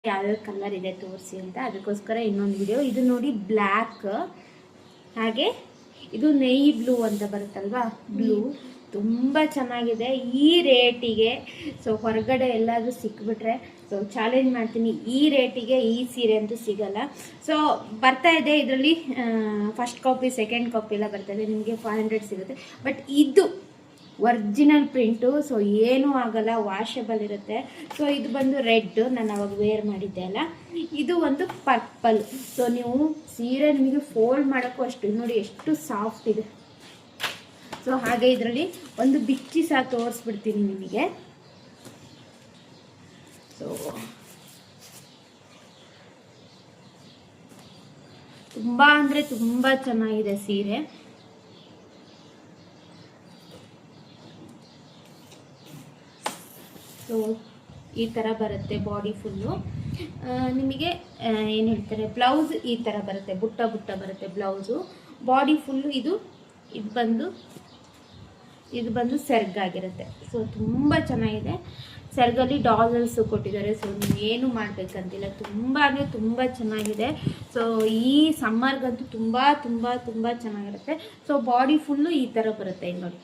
ಯಾವ್ಯಾವ ಕಲರ್ ಇದೆ ತೋರಿಸಿ ಅಂತ, ಅದಕ್ಕೋಸ್ಕರ ಇನ್ನೊಂದು ವಿಡಿಯೋ. ಇದು ನೋಡಿ ಬ್ಲ್ಯಾಕ್, ಹಾಗೆ ಇದು ನೆಯಿ ಬ್ಲೂ ಅಂತ ಬರುತ್ತಲ್ವಾ, ಬ್ಲೂ ತುಂಬ ಚೆನ್ನಾಗಿದೆ ಈ ರೇಟಿಗೆ. ಸೊ ಹೊರಗಡೆ ಎಲ್ಲಾದರೂ ಸಿಕ್ಬಿಟ್ರೆ ಸೊ ಚಾಲೆಂಜ್ ಮಾಡ್ತೀನಿ, ಈ ರೇಟಿಗೆ ಈ ಸೀರೆ ಅಂತೂ ಸಿಗಲ್ಲ. ಸೊ ಬರ್ತಾ ಇದೆ ಇದರಲ್ಲಿ ಫಸ್ಟ್ ಕಾಪಿ ಸೆಕೆಂಡ್ ಕಾಪಿ ಎಲ್ಲ ಬರ್ತಾ ಇದೆ, ನಿಮಗೆ 500 ಸಿಗುತ್ತೆ. ಬಟ್ ಇದು ಒರಿಜಿನಲ್ ಪ್ರಿಂಟು, ಸೊ ಏನೂ ಆಗಲ್ಲ, ವಾಷಬಲ್ ಇರುತ್ತೆ. ಸೊ ಇದು ಬಂದು ರೆಡ್, ನಾನು ಅವಾಗ ವೇರ್ ಮಾಡಿದ್ದೆ ಅಲ್ಲ. ಇದು ಒಂದು ಪರ್ಪಲ್. ಸೊ ನೀವು ಸೀರೆ ನಿಮಗೆ ಫೋಲ್ಡ್ ಮಾಡೋಕ್ಕೂ ಅಷ್ಟು ನೋಡಿ ಎಷ್ಟು ಸಾಫ್ಟ್ ಇದೆ. ಸೊ ಹಾಗೆ ಇದರಲ್ಲಿ ಒಂದು ಬಿಚ್ಚಿ ಸಹ ತೋರಿಸ್ಬಿಡ್ತೀನಿ ನಿಮಗೆ. ಸೊ ತುಂಬ ಅಂದರೆ ತುಂಬ ಚೆನ್ನಾಗಿದೆ ಸೀರೆ. ಸೊ ಈ ಥರ ಬರುತ್ತೆ ಬಾಡಿ ಫುಲ್ಲು. ನಿಮಗೆ ಏನು ಹೇಳ್ತಾರೆ, ಬ್ಲೌಸ್ ಈ ಥರ ಬರುತ್ತೆ, ಬುಟ್ಟ ಬುಟ್ಟ ಬರುತ್ತೆ ಬ್ಲೌಸು. ಬಾಡಿ ಫುಲ್ಲು ಇದು ಬಂದು ಸೆರ್ಗಾಗಿರುತ್ತೆ. ಸೊ ತುಂಬ ಚೆನ್ನಾಗಿದೆ. ಸೆರ್ಗಲ್ಲಿ ಡಾಲರ್ಸು ಕೊಟ್ಟಿದ್ದಾರೆ. ಸೊ ನೀವೇನು ಮಾಡಬೇಕಂತಿಲ್ಲ, ತುಂಬ ಅಂದರೆ ತುಂಬ ಚೆನ್ನಾಗಿದೆ. ಸೊ ಈ ಸಮ್ಮರ್ಗಂತೂ ತುಂಬ ತುಂಬ ತುಂಬ ಚೆನ್ನಾಗಿರುತ್ತೆ. ಸೊ ಬಾಡಿ ಫುಲ್ಲು ಈ ಥರ ಬರುತ್ತೆ ನೋಡಿ.